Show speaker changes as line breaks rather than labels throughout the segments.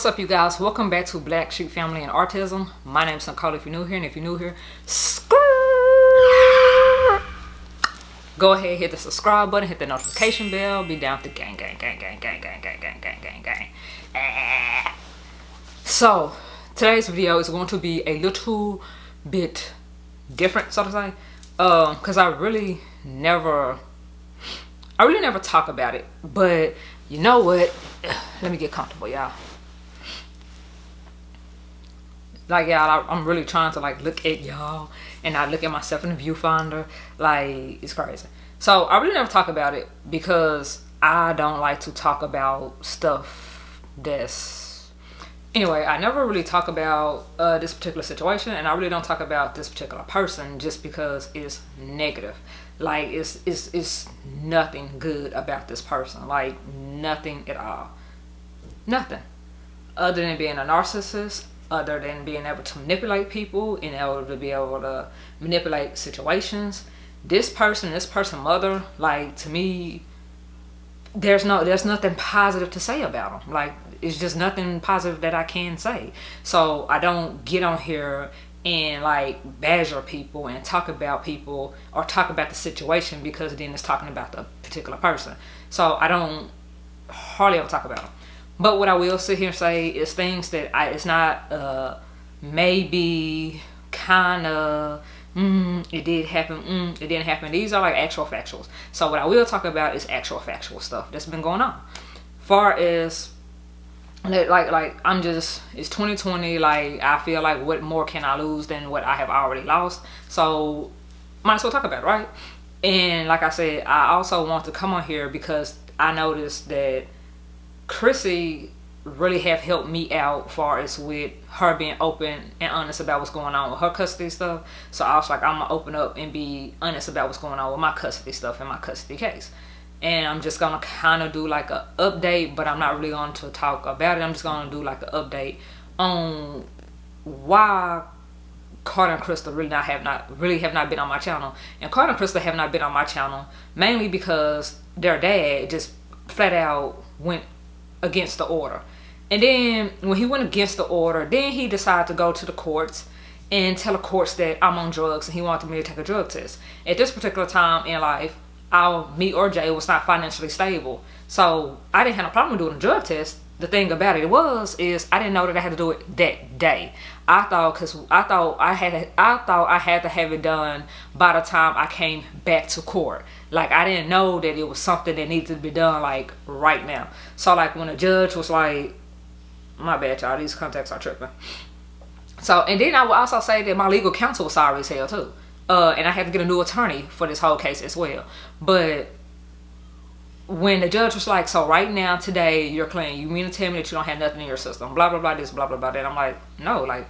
What's up, you guys? Welcome back to Black Sheep Family and Autism. My name's Nicole if you're new here, and if you're new here, go ahead, hit the subscribe button, hit the notification bell, be down with the gang. So today's video is going to be a little bit different, so to say, because I really never talk about it. But you know what? Let me get comfortable, y'all. Like, y'all, I'm really trying to like look at y'all and not look at myself in the viewfinder. Like, it's crazy. So I really never talk about it because I don't like to talk about stuff that's, anyway, I never really talk about this particular situation, and I really don't talk about this particular person just because it's negative. Like, it's nothing good about this person. Like, nothing at all. Nothing. Other than being a narcissist, other than being able to manipulate people and able to be able to manipulate situations. This person mother, like, to me, there's nothing positive to say about them. Like, it's just nothing positive that I can say. So I don't get on here and like badger people and talk about people or talk about the situation, because then it's talking about the particular person. So I don't hardly ever talk about them. But what I will sit here and say is things that it's not maybe, kind of, it did happen, it didn't happen. These are like actual factuals. So what I will talk about is actual factual stuff that's been going on. Far as like I'm just, it's 2020, like I feel like what more can I lose than what I have already lost? So might as well talk about it, right? And like I said, I also want to come on here because I noticed that Chrissy really have helped me out far as with her being open and honest about what's going on with her custody stuff. So I was like, I'm gonna open up and be honest about what's going on with my custody stuff and my custody case. And I'm just gonna kind of do like an update, but I'm not really going to talk about it. I'm just gonna do like an update on why Carter and Crystal really have not been on my channel. And Carter and Crystal have not been on my channel mainly because their dad just flat out went against the order. And then when he went against the order, then he decided to go to the courts and tell the courts that I'm on drugs and he wanted me to take a drug test. At this particular time in life, me or Jay was not financially stable, so I didn't have no problem doing a drug test. The thing about it is I didn't know that I had to do it that day. I thought I had to have it done by the time I came back to court. Like, I didn't know that it was something that needed to be done like right now. So like when the judge was like, my bad y'all, these contacts are tripping. So, and then I will also say that my legal counsel was sorry as hell too. And I had to get a new attorney for this whole case as well. But when the judge was like, so right now, today, you're clean. You mean to tell me that you don't have nothing in your system? Blah, blah, blah, this, blah, blah, blah. Then I'm like, no, like,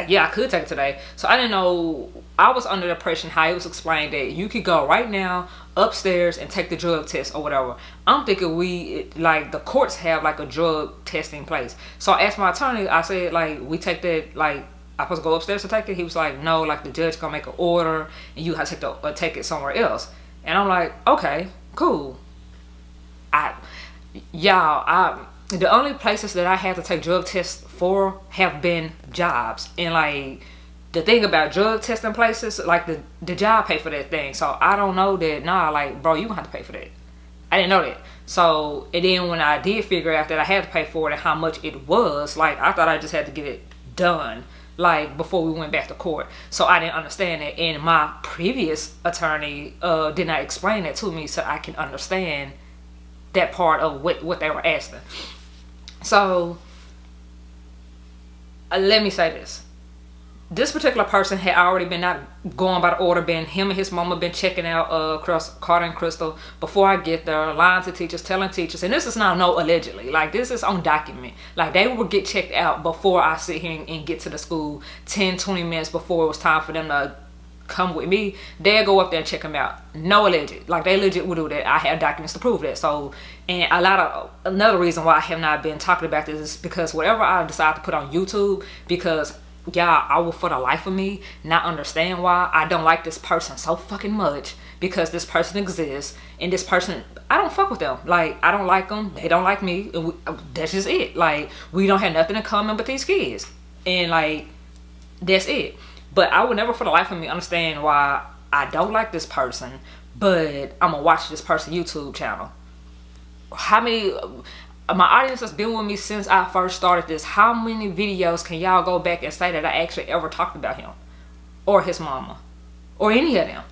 yeah, I could take it today. So I didn't know. I was under the impression how it was explained that you could go right now upstairs and take the drug test or whatever. I'm thinking like the courts have like a drug testing place. So I asked my attorney, I said, like, we take that, like, I supposed to go upstairs to take it? He was like, no, like the judge gonna make an order and you have to take it somewhere else. And I'm like, okay, cool. The only places that I had to take drug tests for have been jobs. And like the thing about drug testing places, like the job pay for that thing. So I don't know that, nah, like, bro, you gonna have to pay for that. I didn't know that. So, and then when I did figure out that I had to pay for it and how much it was, like, I thought I just had to get it done, like, before we went back to court. So I didn't understand that, and my previous attorney did not explain that to me so I can understand that part of what they were asking. So let me say this particular person had already been not going by the order, him and his mama been checking out Carter and Crystal before I get there, lying to teachers, telling teachers, and this is now no allegedly, like, this is on document. Like, they would get checked out before I sit here and get to the school 10-20 minutes before it was time for them to come with me. They'll go up there and check them out. No alleged. Like, they legit would do that. I have documents to prove that. So, and another reason why I have not been talking about this is because whatever I decide to put on YouTube, because y'all, I will for the life of me not understand why I don't like this person so fucking much because this person exists, and this person, I don't fuck with them. Like, I don't like them, they don't like me, and that's just it. Like, we don't have nothing in common but these kids, and like, that's it. But I would never for the life of me understand why I don't like this person, but I'm gonna watch this person's YouTube channel. How many, my audience has been with me since I first started this, how many videos can y'all go back and say that I actually ever talked about him or his mama or any of them?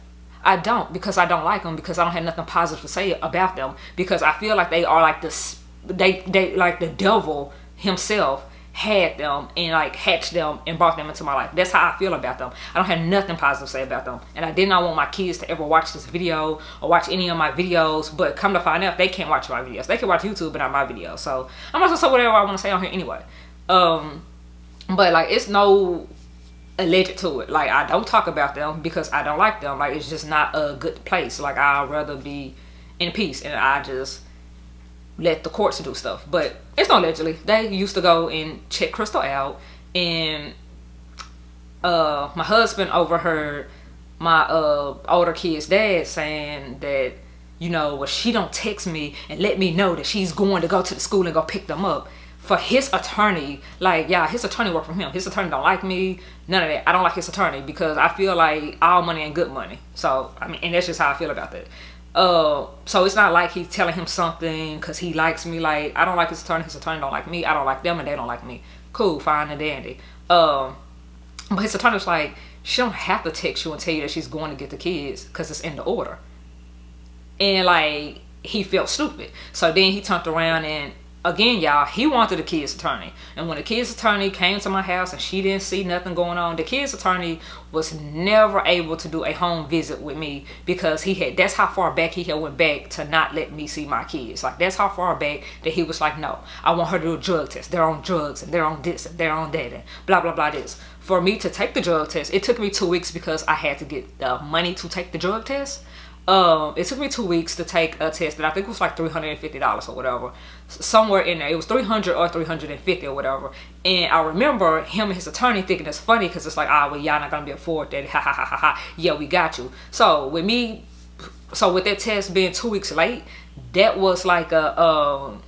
I don't, because I don't like them, because I don't have nothing positive to say about them, because I feel like they are like this, they like the devil himself had them and like hatched them and brought them into my life. That's how I feel about them. I don't have nothing positive to say about them, and I did not want my kids to ever watch this video or watch any of my videos. But come to find out, they can't watch my videos. They can watch YouTube but not my videos, so I'm not gonna say whatever I want to say on here anyway. But like, it's no alleged to it. Like, I don't talk about them because I don't like them. Like, it's just not a good place. Like, I'd rather be in peace, and I just let the courts do stuff. But it's not allegedly. They used to go and check Crystal out, and my husband overheard my older kid's dad saying that, you know, well, she don't text me and let me know that she's going to go to the school and go pick them up. For his attorney, like, yeah, his attorney worked for him. His attorney don't like me, none of that. I don't like his attorney because I feel like all money ain't good money. So, I mean, and that's just how I feel about that. So it's not like he's telling him something because he likes me. Like, I don't like his attorney don't like me. I don't like them and they don't like me. Cool, fine and dandy. But his attorney's like, she don't have to text you and tell you that she's going to get the kids because it's in the order. And like, he felt stupid. So then he turned around and, again, y'all, he wanted the kid's attorney. And when the kid's attorney came to my house and she didn't see nothing going on, the kid's attorney was never able to do a home visit with me because that's how far back he had went back to not let me see my kids. Like, that's how far back that he was like, no, I want her to do a drug test. They're on drugs and they're on this and they're on that and blah, blah, blah, this. For me to take the drug test, it took me 2 weeks because I had to get the money to take the drug test. It took me 2 weeks to take a test that I think was like $350 or whatever, somewhere in there. It was $300 or $350 or whatever. And I remember him and his attorney thinking it's funny because it's like, ah, well, y'all not gonna be afford that, ha ha ha ha ha. Yeah, we got you. So with that test being 2 weeks late, that was like a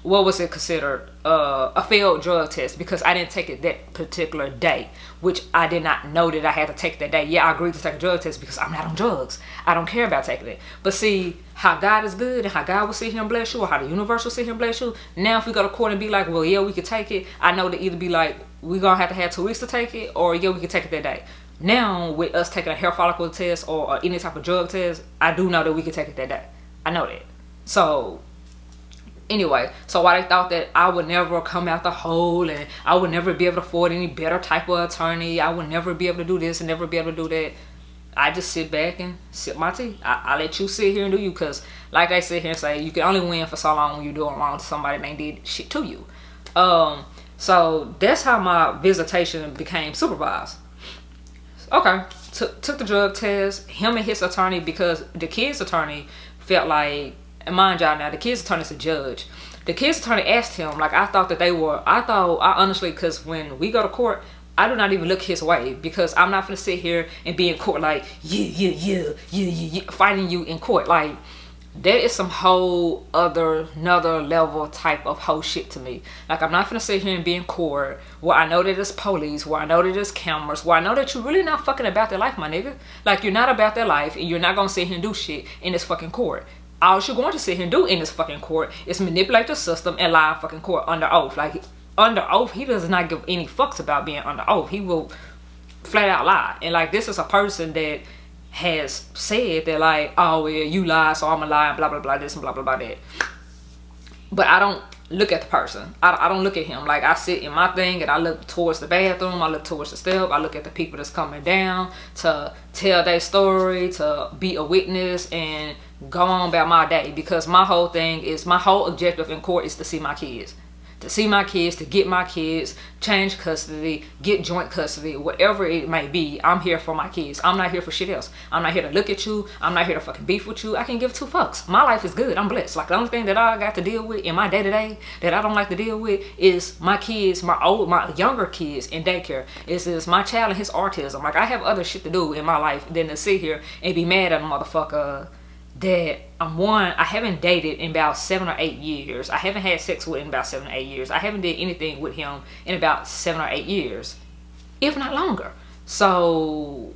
what was it considered? A failed drug test because I didn't take it that particular day, which I did not know that I had to take that day. Yeah, I agreed to take a drug test because I'm not on drugs. I don't care about taking it. But see, how God is good and how God will sit here and bless you, or how the universe will sit here and bless you. Now, if we go to court and be like, well, yeah, we could take it, I know to either be like, we're going to have 2 weeks to take it, or yeah, we could take it that day. Now, with us taking a hair follicle test or any type of drug test, I do know that we could take it that day. I know that. So anyway, so why they thought that I would never come out the hole and I would never be able to afford any better type of attorney, I would never be able to do this and never be able to do that, I just sit back and sip my tea. I let you sit here and do you, because like they sit here and say, you can only win for so long when you're doing wrong to somebody that ain't did shit to you. So that's how my visitation became supervised. Okay, took the drug test, him and his attorney, because the kid's attorney felt like, and mind y'all now, the kid's attorney's a judge. The kid's attorney asked him, like, I honestly, because when we go to court, I do not even look his way, because I'm not gonna sit here and be in court like, yeah, fighting you in court. Like, that is some whole another level type of whole shit to me. Like, I'm not gonna sit here and be in court where I know that there's police, where I know that there's cameras, where I know that you're really not fucking about their life, my nigga. Like, you're not about their life, and you're not gonna sit here and do shit in this fucking court. All you're going to sit here and do in this fucking court is manipulate the system and lie in fucking court under oath. Like, under oath, he does not give any fucks about being under oath. He will flat out lie. And like, this is a person that has said that, like, oh, well, you lie, so I'm gonna lie, and blah, blah, blah, this and blah, blah, blah, that. But I don't look at the person. I don't look at him. Like, I sit in my thing and I look towards the bathroom, I look towards the step, I look at the people that's coming down to tell their story, to be a witness, and go on about my day. Because my whole thing is, my whole objective in court is to see my kids. to see my kids, to get my kids, change custody, get joint custody, whatever it may be. I'm here for my kids. I'm not here for shit else. I'm not here to look at you. I'm not here to fucking beef with you. I can give two fucks. My life is good. I'm blessed. Like, the only thing that I got to deal with in my day-to-day that I don't like to deal with is my kids, my younger kids in daycare. Is my child and his autism. Like, I have other shit to do in my life than to sit here and be mad at a motherfucker that I haven't dated in about 7 or 8 years. I haven't had sex with in about 7 or 8 years. I haven't did anything with him in about 7 or 8 years, if not longer. So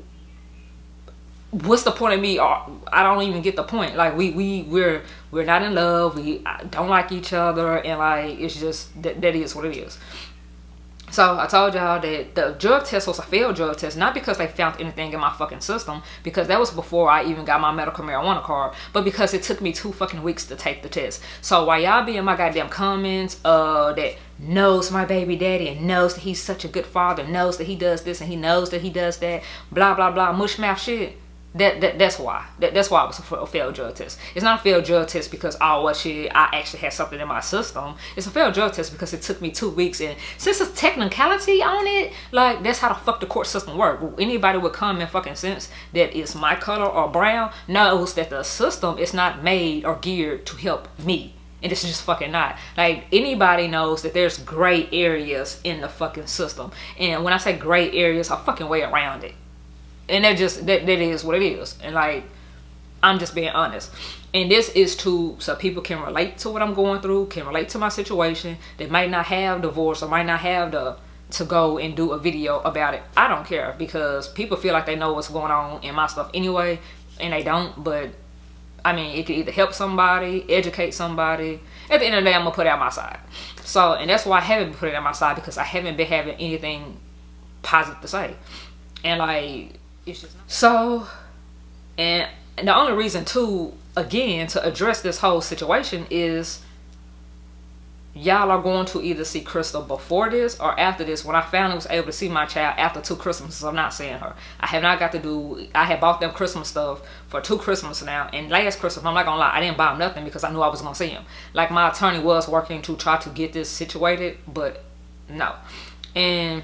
what's the point of me? I don't even get the point. Like, we're not in love. We don't like each other, and like, it's just that is what it is. So I told y'all that the drug test was a failed drug test, not because they found anything in my fucking system, because that was before I even got my medical marijuana card, but because it took me 2 fucking weeks to take the test. So while y'all be in my goddamn comments that knows my baby daddy and knows that he's such a good father, knows that he does this and he knows that he does that, blah blah blah, mush mouth shit, that's why it was a failed drug test. It's not a failed drug test because I actually had something in my system. It's a failed drug test because it took me 2 weeks, and since it's technicality on it, like, that's how the fuck the court system works. Anybody with common fucking sense that is my color or brown knows that the system is not made or geared to help me. And it's just fucking not. Like, anybody knows that there's gray areas in the fucking system, and when I say gray areas, a fucking way around it. And that is what it is. And like, I'm just being honest. And this is so people can relate to what I'm going through, can relate to my situation. They might not have divorce or might not have to go and do a video about it. I don't care, because people feel like they know what's going on in my stuff anyway, and they don't. But I mean, it could either help somebody, educate somebody. At the end of the day, I'm gonna put it on my side. So, and that's why I haven't put it on my side, because I haven't been having anything positive to say. And like, it's just not. So, and the only reason too, again, to address this whole situation is y'all are going to either see Crystal before this or after this. When I finally was able to see my child after 2 Christmases, I'm not seeing her. I have not got to do, I had bought them Christmas stuff for 2 Christmases now, and last Christmas, I'm not gonna lie, I didn't buy them nothing because I knew I was gonna see him. Like, my attorney was working to try to get this situated, but no. And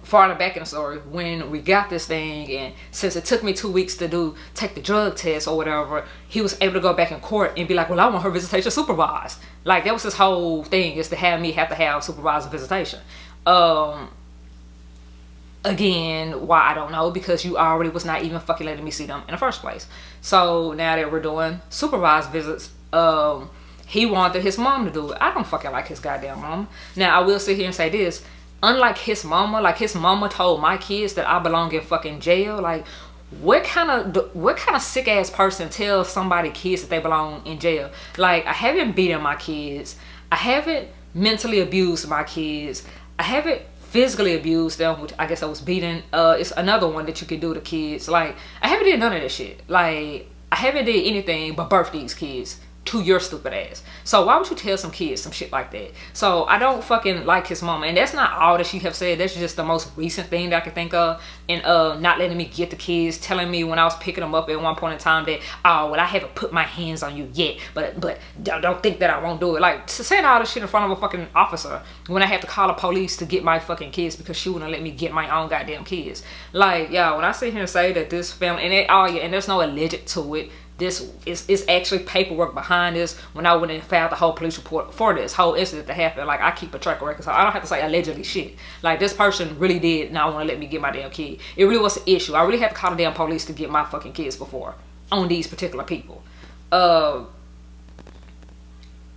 farther back in the story, when we got this thing, and since it took me 2 weeks to take the drug test or whatever, he was able to go back in court and be like, well, I want her visitation supervised. Like, that was his whole thing, is to have me have to have supervised visitation. Again, why, I don't know, because you already was not even fucking letting me see them in the first place. So now that we're doing supervised visits, he wanted his mom to do it. I don't fucking like his goddamn mom. Now, I will sit here and say this. Unlike his mama, like, his mama told my kids that I belong in fucking jail. Like, what kind of sick ass person tells somebody kids that they belong in jail? Like, I haven't beaten my kids. I haven't mentally abused my kids. I haven't physically abused them, which I guess I was beating. It's another one that you can do to kids. Like, I haven't did none of this shit. Like, I haven't did anything but birth these kids to your stupid ass. So why would you tell some kids some shit like that? So I don't fucking like his mama, and that's not all that she have said. That's just the most recent thing that I can think of. And not letting me get the kids, telling me when I was picking them up at one point in time that, oh, well, I haven't put my hands on you yet, but don't think that I won't do it. Like, saying all this shit in front of a fucking officer when I have to call the police to get my fucking kids because she wouldn't let me get my own goddamn kids. Like, yeah, when I sit here and say that this family, and there's no alleged to it. This is actually paperwork behind this. When I went and filed the whole police report for this whole incident that happened, like, I keep a track record, so I don't have to say allegedly shit. Like, this person really did not want to let me get my damn kid. It really was an issue. I really had to call the damn police to get my fucking kids before on these particular people. And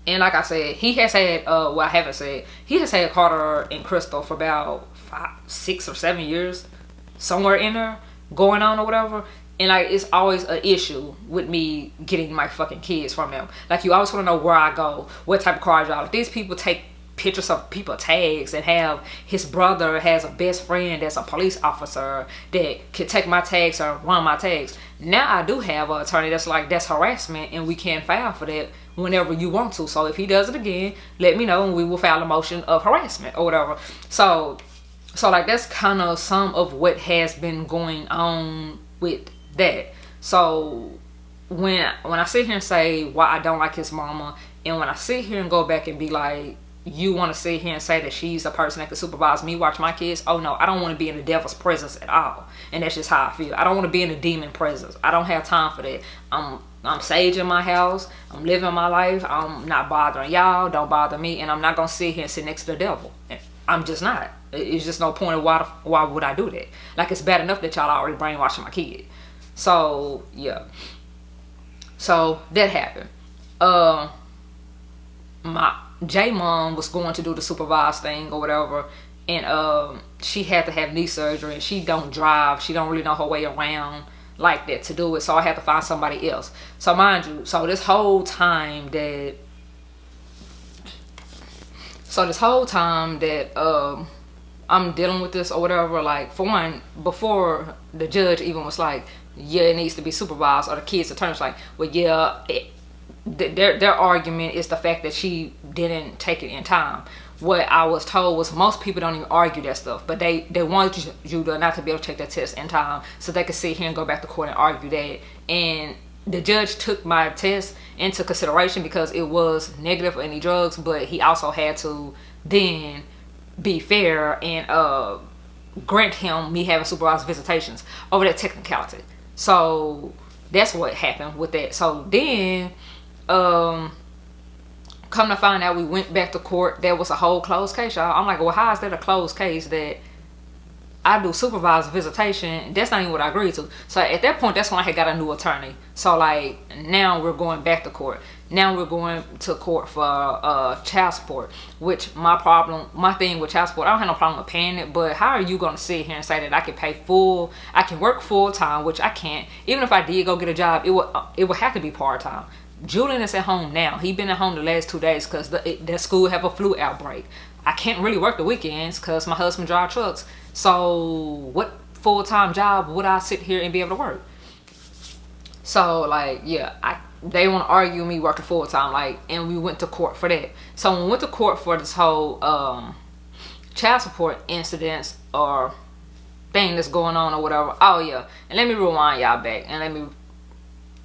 like I said, he has had well, I haven't said, he has had Carter and Crystal for about 5, 6 or 7 years, somewhere in there, going on or whatever. And like, it's always an issue with me getting my fucking kids from them. Like, you always want to know where I go, what type of car I drive. Like, these people take pictures of people tags and have his brother has a best friend that's a police officer that can take my tags or run my tags. Now I do have an attorney that's like, that's harassment, and we can file for that whenever you want to. So if he does it again, let me know and we will file a motion of harassment or whatever. So like, that's kind of some of what has been going on with that. So when I sit here and say why I don't like his mama, and when I sit here and go back and be like, you want to sit here and say that she's the person that can supervise me watch my kids. Oh no, I don't want to be in the devil's presence at all. And that's just how I feel. I don't want to be in the demon presence. I don't have time for that. I'm sage in my house. I'm living my life. I'm not bothering y'all. Don't bother me. And I'm not gonna sit here and sit next to the devil. I'm just not. It's just no point of why would I do that? Like, it's bad enough that y'all already brainwashing my kid. So yeah. So that happened. My J mom was going to do the supervised thing or whatever, and she had to have knee surgery, and she don't drive. She don't really know her way around like that to do it, so I had to find somebody else. So mind you, so this whole time that I'm dealing with this or whatever, like, for one, before the judge even was like, yeah, it needs to be supervised, or the kids' attorney's like, well, yeah, their argument is the fact that she didn't take it in time. What I was told was most people don't even argue that stuff, but they want you to not to be able to take that test in time so they could sit here and go back to court and argue that. And the judge took my test into consideration because it was negative for any drugs, but he also had to then be fair and grant me having supervised visitations over that technicality. So that's what happened with that. So then come to find out, we went back to court. There was a whole closed case, y'all. I'm like, well, how is that a closed case that I do supervised visitation? That's not even what I agreed to. So at that point, that's when I had got a new attorney. So like, now we're going back to court. Now we're going to court for child support, which my thing with child support, I don't have no problem with paying it, but how are you going to sit here and say that I can work full time, which I can't. Even if I did go get a job, it would have to be part time. Julian is at home now. He been at home the last 2 days because the school have a flu outbreak. I can't really work the weekends because my husband drives trucks. So what full-time job would I sit here and be able to work? So like, yeah, they want to argue me working full-time, like, and we went to court for that. So when we went to court for this whole child support incidents or thing that's going on or whatever. Oh yeah, and let me rewind y'all back and let me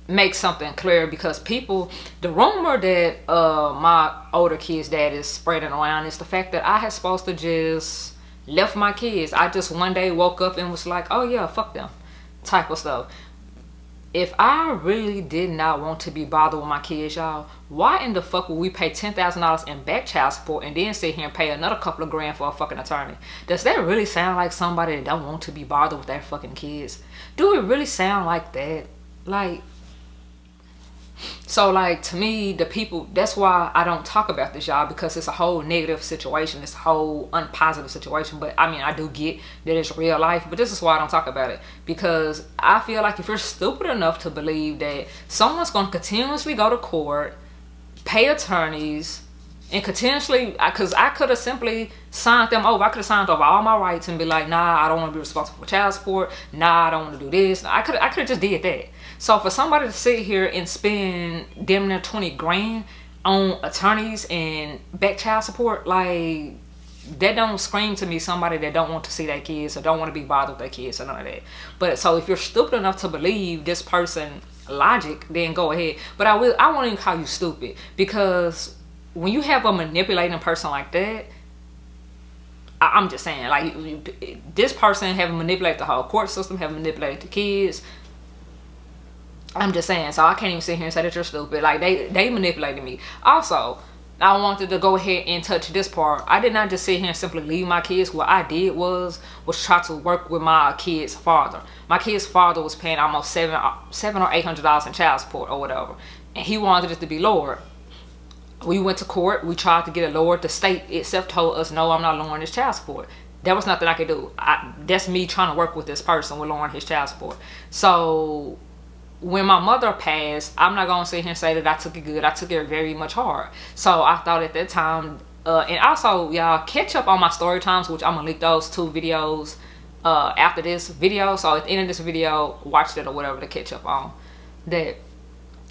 make something clear, because the rumor that my older kid's dad is spreading around is the fact that I had supposed to just left my kids. I just one day woke up and was like, oh yeah, fuck them type of stuff. If I really did not want to be bothered with my kids, y'all, why in the fuck would we pay $10,000 in back child support and then sit here and pay another couple of grand for a fucking attorney? Does that really sound like somebody that don't want to be bothered with their fucking kids? Do it really sound like that? Like, so like, to me, the people, that's why I don't talk about this, y'all, because it's a whole negative situation. It's a whole unpositive situation. But I mean, I do get that it's real life, but this is why I don't talk about it, because I feel like if you're stupid enough to believe that someone's going to continuously go to court, pay attorneys, and continuously, because I could have simply signed them over. I could have signed over all my rights and be like, nah, I don't want to be responsible for child support. Nah, I don't want to do this. I could have just did that. So for somebody to sit here and spend damn near 20 grand on attorneys and back child support, like, that don't scream to me somebody that don't want to see their kids or don't want to be bothered with their kids or none of that. But so if you're stupid enough to believe this person logic, then go ahead. But I won't even call you stupid, because when you have a manipulating person like that, I'm just saying, like, this person have manipulated the whole court system, have manipulated the kids. I'm just saying, so I can't even sit here and say that you're stupid. Like, they manipulated me. Also, I wanted to go ahead and touch this part. I did not just sit here and simply leave my kids. What I did was try to work with my kid's father. My kid's father was paying almost $700 or $800 in child support or whatever, and he wanted it to be lowered. We went to court. We tried to get it lowered. The state itself told us, no, I'm not lowering this child support. There was nothing I could do. That's me trying to work with this person with lowering his child support. So when my mother passed, I'm not gonna sit here and say that I took it good. I took it very much hard. So I thought at that time, and also, y'all, catch up on my story times, which I'm gonna link those 2 videos after this video. So at the end of this video, watch that or whatever to catch up on that.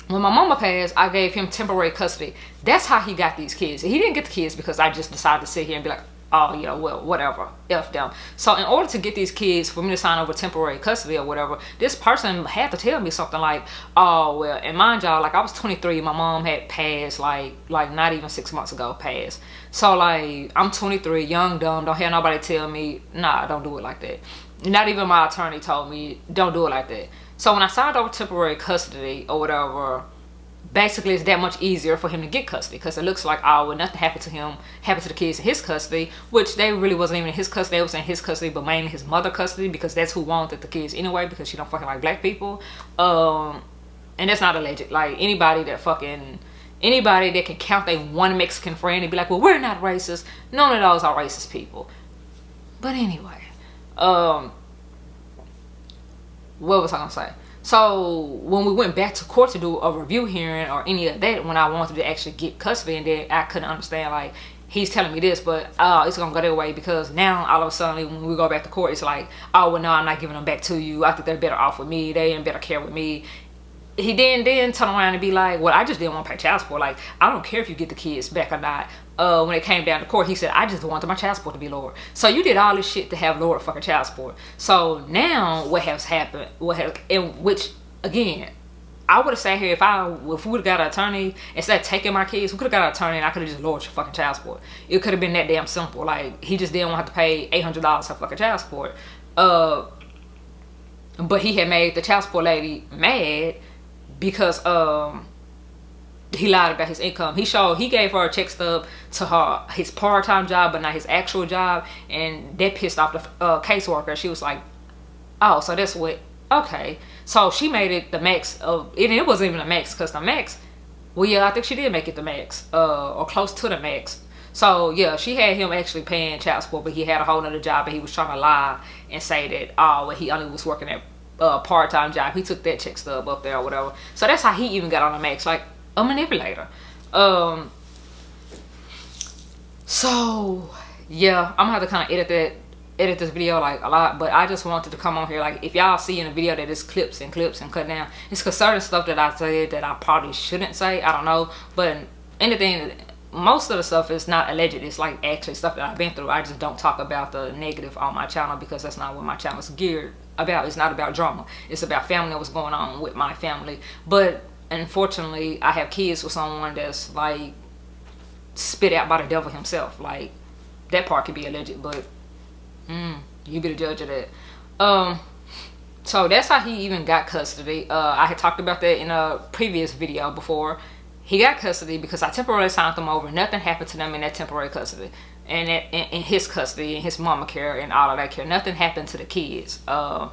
When my mama passed, I gave him temporary custody. That's how he got these kids. He didn't get the kids because I just decided to sit here and be like, oh yeah, well, whatever, F them. So in order to get these kids, for me to sign over temporary custody or whatever, this person had to tell me something like, oh well, and mind y'all, like I was 23, my mom had passed like not even 6 months ago, passed. So like I'm 23, young, dumb, don't have nobody tell me, nah, don't do it like that. Not even my attorney told me, don't do it like that. So when I signed over temporary custody or whatever, basically it's that much easier for him to get custody, because it looks like, oh well, nothing happened to him, happened to the kids in his custody, which they really wasn't even in his custody. They was in his custody, but mainly his mother custody, because that's who wanted the kids anyway, because she don't fucking like black people. And that's not alleged. Like anybody that can count they one Mexican friend and be like, well, we're not racist. None of those are racist people. But anyway, what was I gonna say? So when we went back to court to do a review hearing or any of that, when I wanted to actually get custody, and then I couldn't understand, like, he's telling me this, but it's gonna go that way, because now all of a sudden when we go back to court, it's like, oh well, no, I'm not giving them back to you. I think they're better off with me. They in better care with me. He then turn around and be like, well, I just didn't want to pay child support. Like, I don't care if you get the kids back or not. When it came down to court, he said, I just wanted my child support to be lowered. So you did all this shit to have lowered fucking child support. So now what has happened, in which, again, I would have sat here, if we would have got an attorney, instead of taking my kids, we could have got an attorney and I could have just lowered your fucking child support. It could have been that damn simple. Like, he just didn't want to have to pay $800 for fucking child support. But he had made the child support lady mad because he lied about his income. He gave her a check stub to his part-time job, but not his actual job, and that pissed off the caseworker. She was like, oh, so that's what, okay. So she made it the max of, and it wasn't even a max, because the max, well yeah, I think she did make it the max, or close to the max. So yeah, she had him actually paying child support, but he had a whole nother job, and he was trying to lie and say that, oh well, he only was working at part-time job. He took that check stub up there or whatever. So that's how he even got on the max, like a manipulator. So yeah, I'm gonna have to kind of edit this video like a lot, but I just wanted to come on here, like, if y'all see in the video that it's clips and cut down, it's because certain stuff that I said that I probably shouldn't say, I don't know, but anything, most of the stuff is not alleged. It's like actually stuff that I've been through. I just don't talk about the negative on my channel, because that's not what my channel is geared about. It's not about drama. It's about family, what's going on with my family. But unfortunately, I have kids with someone that's like spit out by the devil himself. Like, that part could be alleged, but you be the judge of that. So that's how he even got custody. I had talked about that in a previous video before. He got custody because I temporarily signed them over. Nothing happened to them in that temporary custody, and in his custody, and his mama care, and all of that care. Nothing happened to the kids. And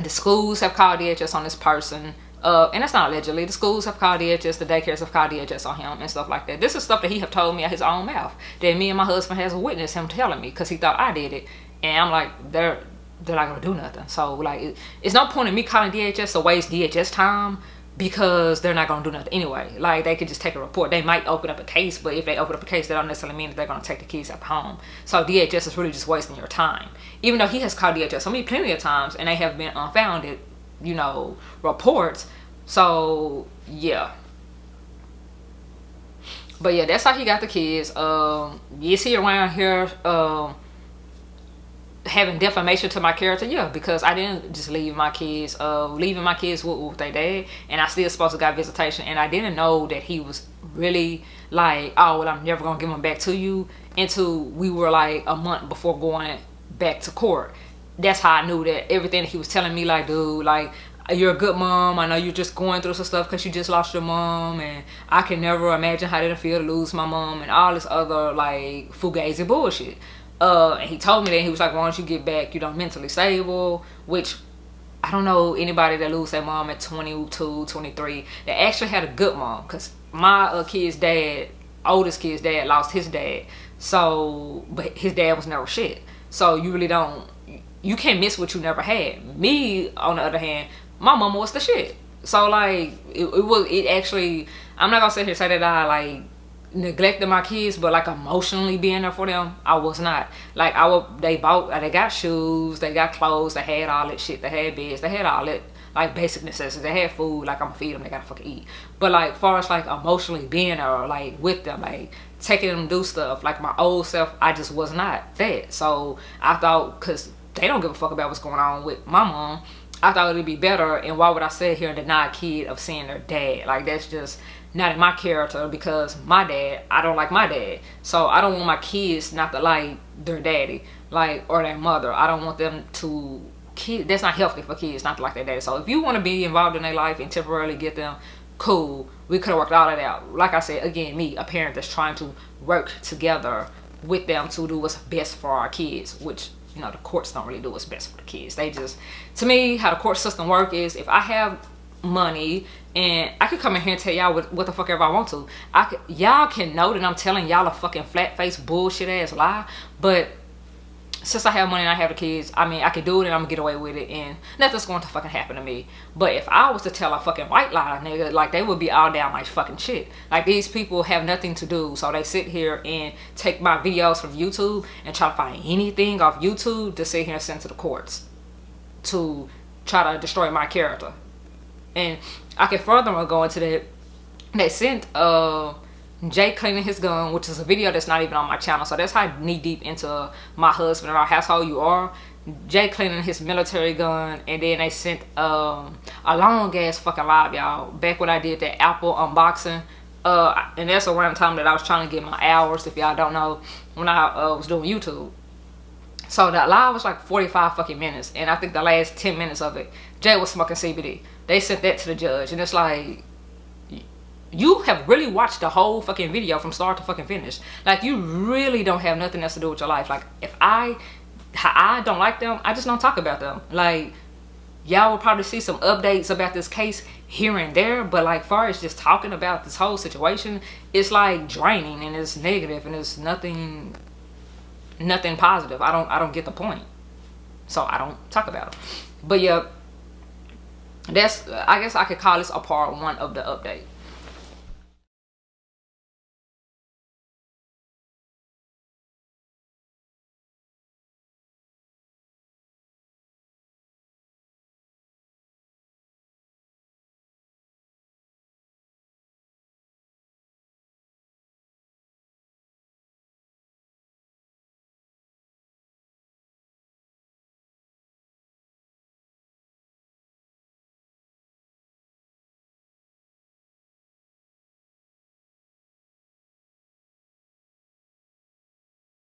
the schools have called DHS on this person. And that's not allegedly. The schools have called DHS, the daycares have called DHS on him and stuff like that. This is stuff that he have told me out his own mouth, that me and my husband has witnessed him telling me, because he thought I did it. And I'm like, they're not gonna do nothing. So like, it's no point in me calling DHS to waste DHS time, because they're not gonna do nothing anyway. Like, they could just take a report. They might open up a case, but if they open up a case, that don't necessarily mean that they're gonna take the kids out the home. So DHS is really just wasting your time. Even though he has called DHS on me plenty of times, and they have been unfounded, you know, reports. So yeah, but yeah, that's how he got the kids. Is he around here having defamation to my character? Yeah, because I didn't just leave my kids leaving my kids with their dad, and I still supposed to got visitation, and I didn't know that he was really like, oh well, I'm never gonna give them back to you, until we were like a month before going back to court. That's how I knew that everything that he was telling me, like, dude, like, you're a good mom. I know you're just going through some stuff because you just lost your mom, and I can never imagine how it'll feel to lose my mom, and all this other like fugazi bullshit. And he told me that, he was like, why don't you get back, you know, mentally stable, which I don't know anybody that lose their mom at 22, 23 that actually had a good mom, because my kid's dad, oldest kid's dad, lost his dad. So, but his dad was never shit. So you really don't, you can't miss what you never had. Me, on the other hand, my mama was the shit. So like, it actually, I'm not gonna sit here and say that I like neglected my kids, but like emotionally being there for them, I was not. Like, they got shoes, they got clothes, they had all that shit, they had beds, they had all that like basic necessities. They had food, like I'm gonna feed them, they gotta fucking eat. But like far as like emotionally being there, like with them, like taking them to do stuff, like my old self, I just was not that. So I thought, cause they don't give a fuck about what's going on with my mom, I thought it'd be better. And why would I sit here and deny a kid of seeing their dad? Like that's just not in my character, because my dad, I don't like my dad. So I don't want my kids not to like their daddy, like, or their mother. I don't want them to, that's not healthy for kids not to like their daddy. So if you want to be involved in their life and temporarily get them, cool, we could have worked all that out. Like I said, again, me, a parent that's trying to work together with them to do what's best for our kids, which, you know, the courts don't really do what's best for the kids. They just, to me, how the court system work is, if I have money and I could come in here and tell y'all what the fuck ever I want to, y'all can know that I'm telling y'all a fucking flat-faced bullshit ass lie. But since I have money and I have the kids, I mean, I can do it and I'm gonna get away with it and nothing's going to fucking happen to me. But if I was to tell a fucking white lie, nigga, like they would be all down my fucking shit. Like these people have nothing to do, so they sit here and take my videos from YouTube and try to find anything off YouTube to sit here and send to the courts to try to destroy my character. And I can furthermore go into that. They sent Jay cleaning his gun, which is a video that's not even on my channel. So that's how knee deep into my husband and our household you are. Jay cleaning his military gun, and then they sent a long ass fucking live, y'all. Back when I did that Apple unboxing, and that's around the time that I was trying to get my hours. If y'all don't know, when I was doing YouTube. So that live was like 45 fucking minutes, and I think the last 10 minutes of it, Jay was smoking CBD. They sent that to the judge, and it's like, you have really watched the whole fucking video from start to fucking finish. Like, you really don't have nothing else to do with your life. Like, if I don't like them, I just don't talk about them. Like, y'all will probably see some updates about this case here and there, but like, far as just talking about this whole situation, it's like draining and it's negative and it's nothing positive. I don't get the point, so I don't talk about it. But yeah, that's, I guess I could call this a part 1 of the update.